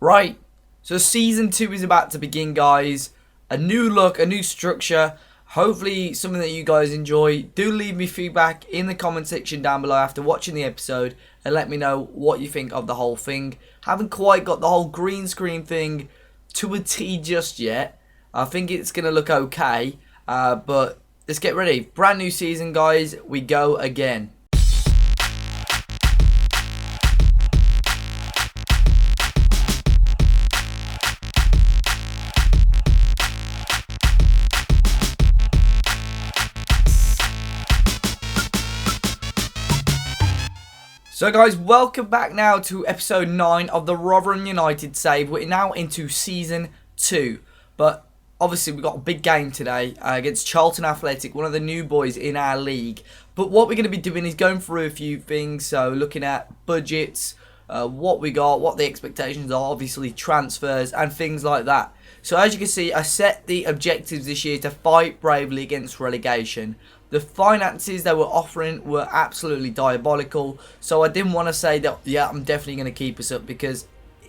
Right, so Season 2 is about to begin, guys. A new look, a new structure. Hopefully something that you guys enjoy. Do leave me feedback in the comment section down below after watching the episode and let me know what you think of the whole thing. Haven't quite got the whole green screen thing to a T just yet. I think it's going to look okay, but let's get ready. Brand new season, guys. We go again. So guys, welcome back now to episode 9 of the Rotherham United save. We're now into season 2, but obviously we've got a big game today against Charlton Athletic, one of the new boys in our league. But what we're going to be doing is going through a few things, so looking at budgets, what we got, what the expectations are, obviously transfers and things like that. So as you can see, I set the objectives this year to fight bravely against relegation. The finances they were offering were absolutely diabolical, so I didn't want to say that, yeah, I'm definitely going to keep us up, because,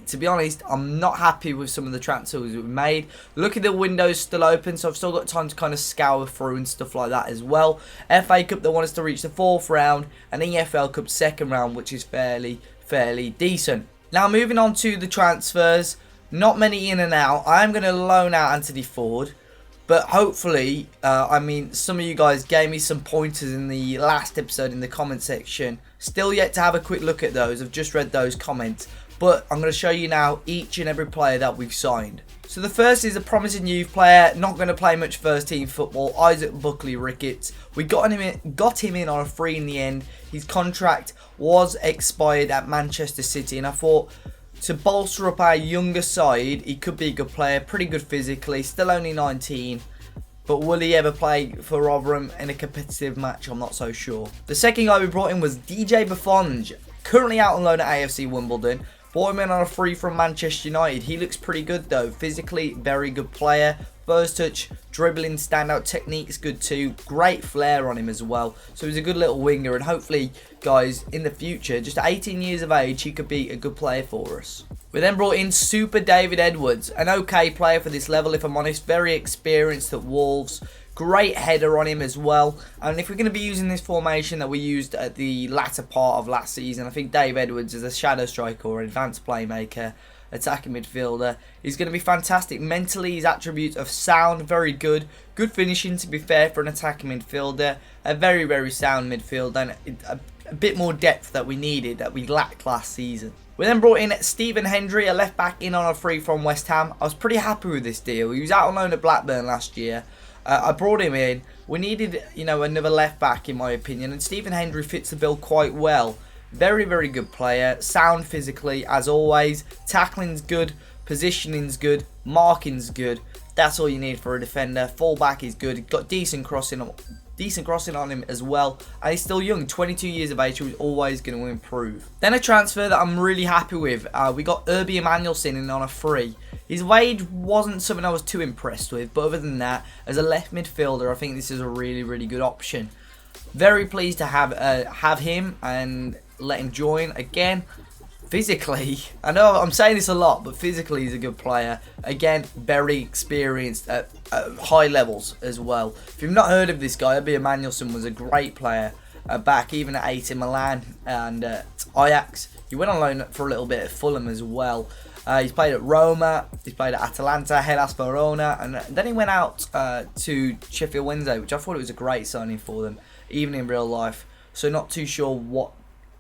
to be honest, I'm not happy with some of the transfers we've made. Look at the windows still open, so I've still got time to kind of scour through and stuff like that as well. FA Cup, they want us to reach the 4th round, and EFL Cup 2nd round, which is fairly decent. Now, moving on to the transfers, not many in and out. I am going to loan out Anthony Ford. But hopefully, some of you guys gave me some pointers in the last episode in the comment section. Still yet to have a quick look at those. I've just read those comments. But I'm going to show you now each and every player that we've signed. So the first is a promising youth player, not going to play much first team football, Isaac Buckley-Ricketts. We got him in on a free in the end. His contract was expired at Manchester City, and I thought, to bolster up our younger side, he could be a good player, pretty good physically, still only 19. But will he ever play for Rotherham in a competitive match? I'm not so sure. The second guy we brought in was DJ Buffon, currently out on loan at AFC Wimbledon. Brought him in on a free from Manchester United. He looks pretty good though, physically very good player. First touch, dribbling, standout technique's good too. Great flair on him as well. So he's a good little winger, and hopefully, guys, in the future, just 18 years of age, he could be a good player for us. We then brought in Super David Edwards, an okay player for this level, if I'm honest. Very experienced at Wolves. Great header on him as well. And if we're going to be using this formation that we used at the latter part of last season, I think Dave Edwards is a shadow striker or advanced playmaker, attacking midfielder. He's going to be fantastic. Mentally, his attributes of sound, very good. Good finishing, to be fair, for an attacking midfielder. A very sound midfielder, and a bit more depth that we needed, that we lacked last season. We then brought in Stephen Hendry, a left back, in on a free from West Ham. I was pretty happy with this deal. He was out on loan at Blackburn last year. I brought him in. We needed, another left back, in my opinion, and Stephen Hendry fits the bill quite well. Very good player, sound physically as always, tackling's good, positioning's good, marking's good. That's all you need for a defender. Fullback is good. He's got decent crossing on him as well, and he's still young, 22 years of age, so he's always going to improve. Then a transfer that I'm really happy with. We got Irby Emanuelson in on a free. His wage wasn't something I was too impressed with, but other than that, as a left midfielder, I think this is a really good option. Very pleased to have him and let him join. Again, physically, I know I'm saying this a lot, but physically he's a good player. Again, very experienced at high levels as well. If you've not heard of this guy, Irby Emanuelson was a great player back even at AC Milan and Ajax. He went on loan for a little bit at Fulham as well. He's played at Roma, he's played at Atalanta, Hellas Verona, and then he went out to Sheffield Wednesday, which I thought it was a great signing for them, even in real life. So not too sure what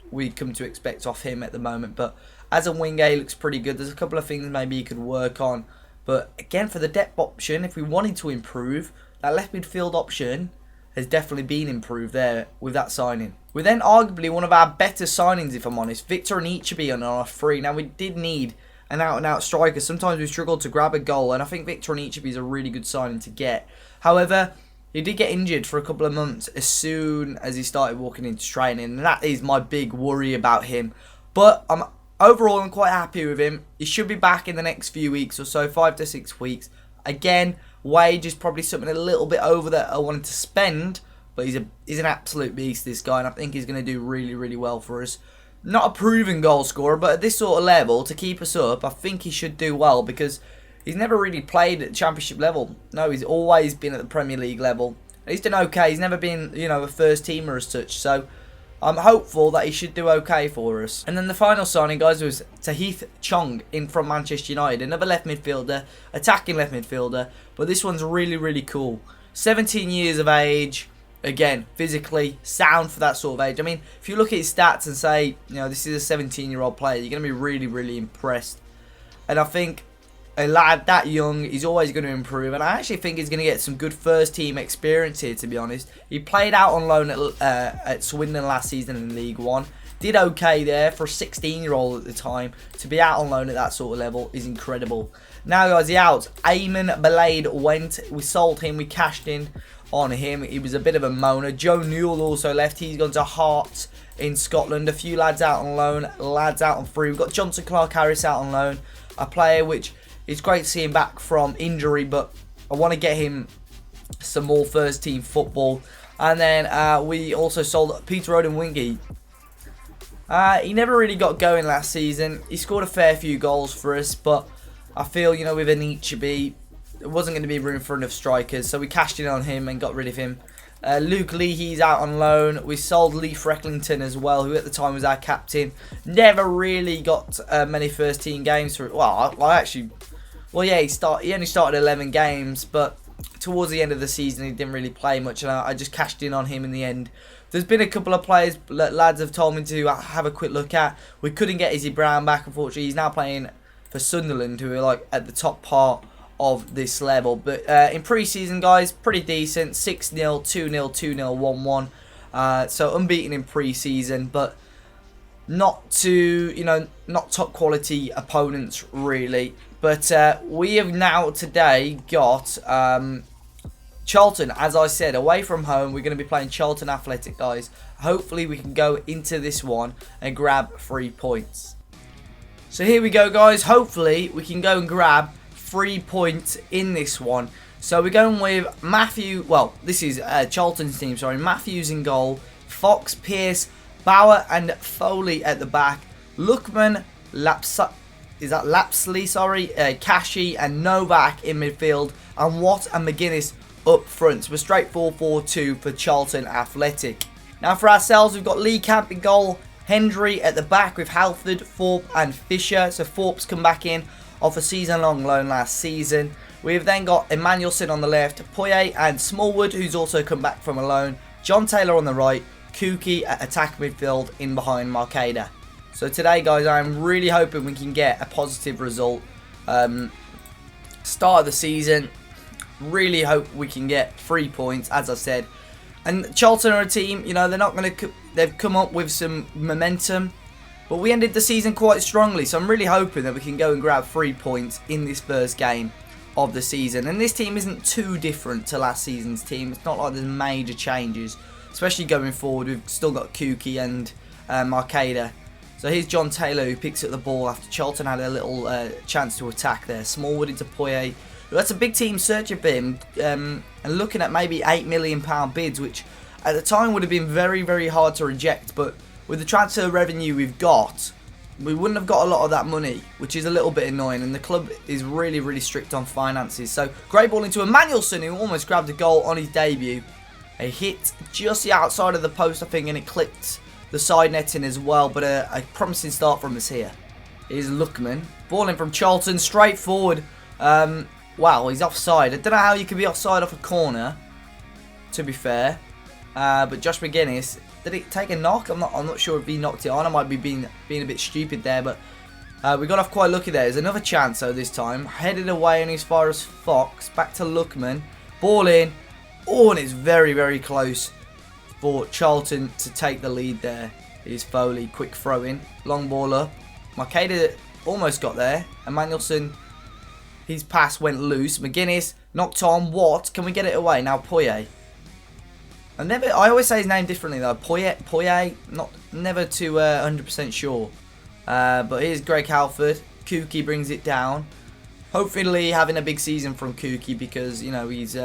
we'd come to expect off him at the moment, but as a winger, he looks pretty good. There's a couple of things maybe he could work on, but again, for the depth option, if we wanted to improve, that left midfield option has definitely been improved there with that signing. We're then arguably one of our better signings, if I'm honest, Victor Anichebe on our free. Now, we did need an out-and-out striker. Sometimes we struggled to grab a goal, and I think Victor Anichebe is a really good signing to get. However, he did get injured for a couple of months as soon as he started walking into training, and that is my big worry about him. But overall, I'm quite happy with him. He should be back in the next few weeks or so, 5 to 6 weeks. Again, wage is probably something a little bit over that I wanted to spend, but he's an absolute beast, this guy, and I think he's going to do really well for us. not a proven goal scorer, but at this sort of level, to keep us up, I think he should do well because he's never really played at the Championship level. No, he's always been at the Premier League level. He's done okay. He's never been, a first teamer as such. So I'm hopeful that he should do okay for us. And then the final signing, guys, was Tahith Chong in from Manchester United. Another left midfielder, attacking left midfielder. But this one's really, really cool. 17 years of age. Again, physically sound for that sort of age. I mean, if you look at his stats and say, this is a 17-year-old player, you're going to be really, really impressed. And I think a lad that young, he's always going to improve. And I actually think he's going to get some good first-team experience here, to be honest. He played out on loan at Swindon last season in League One. Did okay there for a 16-year-old at the time. To be out on loan at that sort of level is incredible. Now, guys, the outs. Eamon Belade went. We sold him. We cashed in on him. He was a bit of a moaner. Joe Newell also left. He's gone to Hearts in Scotland. A few lads out on loan, lads out on free. We've got Johnson Clark-Harris out on loan. A player which is great to see him back from injury, but I want to get him some more first team football. And then we also sold Peter Odin-Wingy. He never really got going last season. He scored a fair few goals for us, but I feel, with Anichebe, there wasn't going to be room for enough strikers, so we cashed in on him and got rid of him. Luke Lee, he's out on loan. We sold Lee Frecklington as well, who at the time was our captain. Never really got many first team games for it. Well, he only started 11 games, but towards the end of the season, he didn't really play much, and I just cashed in on him in the end. There's been a couple of players lads have told me to have a quick look at. We couldn't get Izzy Brown back, unfortunately. He's now playing for Sunderland, who are at the top part of this level. But in pre-season, guys, pretty decent. 6-0, 2-0, 2-0, 1-1. So unbeaten in pre-season, but not not top quality opponents really. But we have now today got Charlton, as I said, away from home. We're going to be playing Charlton Athletic, guys. Hopefully we can go into this one and grab 3 points. So here we go, guys. Hopefully we can go and grab 3 points in this one. So we're going with Matthew. Well, this is Charlton's team. Sorry, Matthews in goal. Fox, Pearce, Bauer, and Foley at the back. Lookman, Lapsley? Sorry, Kashi and Novak in midfield, and Watt and McGuinness up front. So we're straight 4-4-2 for Charlton Athletic. Now for ourselves, we've got Lee Camp in goal. Hendry at the back with Halford, Thorpe and Fisher. So Thorpe's come back in off a season-long loan last season. We've then got Emmanuelson on the left, Poyet and Smallwood, who's also come back from a loan. John Taylor on the right, Kuki at attack midfield in behind Marcada. So today, guys, I'm really hoping we can get a positive result. Start of the season, really hope we can get 3 points, as I said. And Charlton are a team, they're not going to. They've come up with some momentum, but we ended the season quite strongly. So I'm really hoping that we can go and grab 3 points in this first game of the season. And this team isn't too different to last season's team. It's not like there's major changes, especially going forward. We've still got Kuki and Marcada. So here's John Taylor, who picks up the ball after Charlton had a little chance to attack there. Smallwood into Poyet. That's a big team searching for him, and looking at maybe £8 million bids, which at the time would have been very, very hard to reject. But with the transfer revenue we've got, we wouldn't have got a lot of that money, which is a little bit annoying. And the club is really, really strict on finances. So great ball into Emmanuelson, who almost grabbed a goal on his debut. A hit just the outside of the post, I think, and it clipped the side netting as well. But a promising start from us here. Here's Lookman. Ball in from Charlton, straight forward. Wow, he's offside. I don't know how you could be offside off a corner, to be fair. But Josh McGuinness, did it take a knock? I'm not sure if he knocked it on. I might be being a bit stupid there, but we got off quite lucky there. There's another chance though this time. Headed away and as far as Fox. Back to Lookman. Ball in. Oh, and it's very, very close for Charlton to take the lead there. Here's Foley. Quick throw in. Long ball up. Marcada almost got there. Emmanuelson, his pass went loose. McGuinness knocked on. What? Can we get it away? Now Poyet. I always say his name differently though. Poyet. Never too 100% sure. But here's Greg Halford. Kuki brings it down. Hopefully having a big season from Kuki because, he's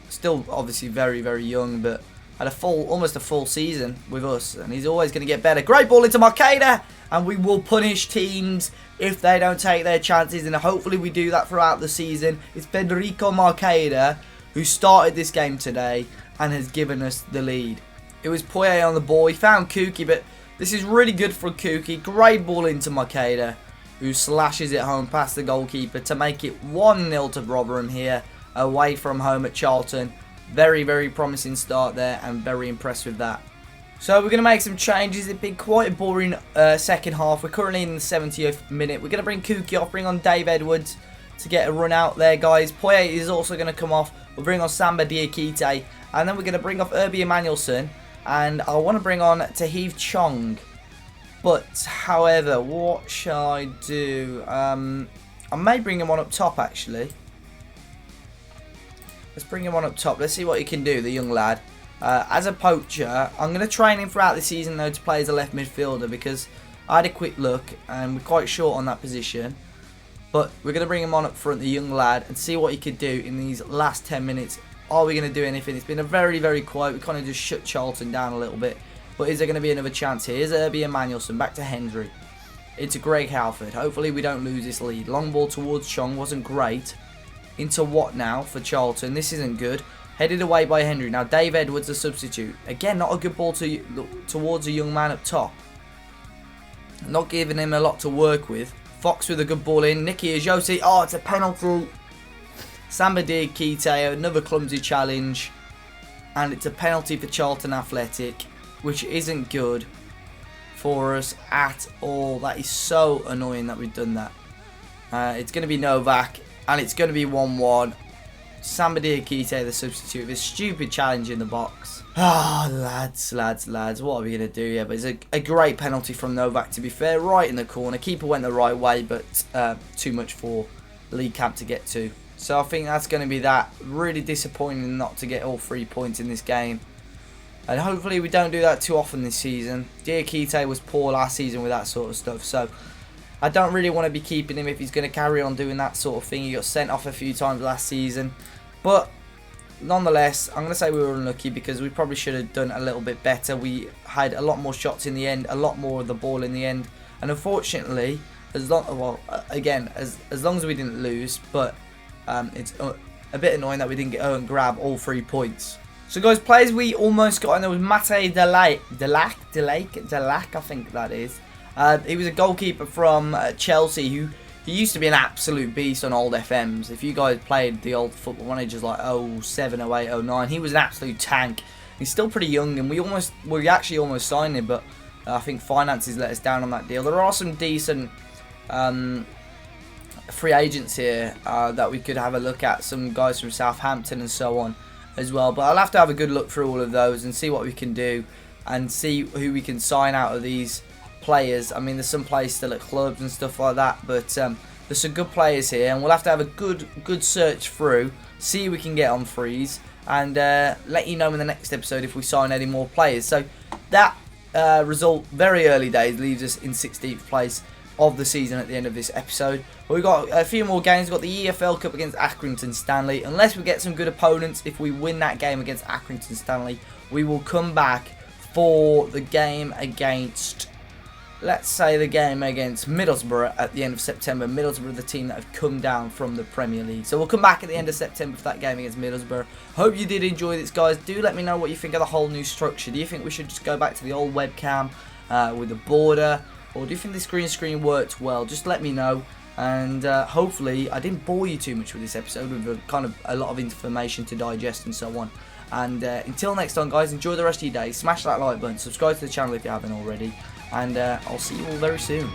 still obviously very, very young. But had almost a full season with us, and he's always going to get better. Great ball into Marqueda, and we will punish teams if they don't take their chances, and hopefully we do that throughout the season. It's Federico Marqueda who started this game today and has given us the lead. It was Poyet on the ball. He found Kuki, but this is really good for Kuki. Great ball into Marqueda, who slashes it home past the goalkeeper to make it 1-0 to Rotherham here, away from home at Charlton. Very, very promising start there, and very impressed with that. So we're going to make some changes. It's been quite a boring second half. We're currently in the 70th minute. We're going to bring Kuki off, bring on Dave Edwards to get a run out there, guys. Poyet is also going to come off. We'll bring on Samba Diakite, and then we're going to bring off Irby Emanuelson, and I want to bring on Tahiv Chong. But, however, what shall I do? I may bring him on up top, actually. Let's bring him on up top. Let's see what he can do, the young lad. As a poacher, I'm going to train him throughout the season, though, to play as a left midfielder, because I had a quick look, and we're quite short on that position. But we're going to bring him on up front, the young lad, and see what he could do in these last 10 minutes. Are we going to do anything? It's been a very, very quiet. We kind of just shut Charlton down a little bit. But is there going to be another chance here? Here's Irby Emanuelson, back to Hendry. Into Greg Halford. Hopefully we don't lose this lead. Long ball towards Chong, wasn't great. Into what now for Charlton? This isn't good. Headed away by Hendry. Now Dave Edwards, the substitute. Again, not a good ball towards a young man up top. Not giving him a lot to work with. Fox with a good ball in. Nicky Ajosi. Oh, it's a penalty. Samba Diakite, another clumsy challenge. And it's a penalty for Charlton Athletic, which isn't good for us at all. That is so annoying that we've done that. It's going to be Novak, and it's going to be 1-1. Samba Diakite, the substitute, this stupid challenge in the box. Ah, lads, what are we going to do here? But it's a great penalty from Novak, to be fair, right in the corner. Keeper went the right way, but too much for League Camp to get to. So I think that's going to be that. Really disappointing not to get all 3 points in this game. And hopefully we don't do that too often this season. Diakite was poor last season with that sort of stuff. So I don't really want to be keeping him if he's going to carry on doing that sort of thing. He got sent off a few times last season. But nonetheless, I'm going to say we were unlucky because we probably should have done a little bit better. We had a lot more shots in the end, a lot more of the ball in the end. And unfortunately, as long as we didn't lose, but it's a bit annoying that we didn't grab all 3 points. So guys, players we almost got, and there was Mate Delac, I think that is. He was a goalkeeper from Chelsea who he used to be an absolute beast on old FMs. If you guys played the old football managers like 07, 08, 09, he was an absolute tank. He's still pretty young, and we actually almost signed him, but I think finances let us down on that deal. There are some decent free agents here that we could have a look at. Some guys from Southampton and so on as well, but I'll have to have a good look through all of those and see what we can do and see who we can sign out of these players. I mean, there's some players still at clubs and stuff like that, but there's some good players here, and we'll have to have a good search through, see who we can get on frees, and let you know in the next episode if we sign any more players. So that result, very early days, leaves us in 16th place of the season at the end of this episode. We've got a few more games. We've got the EFL Cup against Accrington Stanley. Unless we get some good opponents, if we win that game against Accrington Stanley, we will come back for the game against, let's say, the game against Middlesbrough at the end of September. Middlesbrough, the team that have come down from the Premier League. So we'll come back at the end of September for that game against Middlesbrough. Hope you did enjoy this, guys. Do let me know what you think of the whole new structure. Do you think we should just go back to the old webcam with the border? Or do you think this green screen worked well? Just let me know. And hopefully I didn't bore you too much with this episode with a lot of information to digest and so on. And until next time, guys, enjoy the rest of your day. Smash that like button. Subscribe to the channel if you haven't already. And I'll see you all very soon.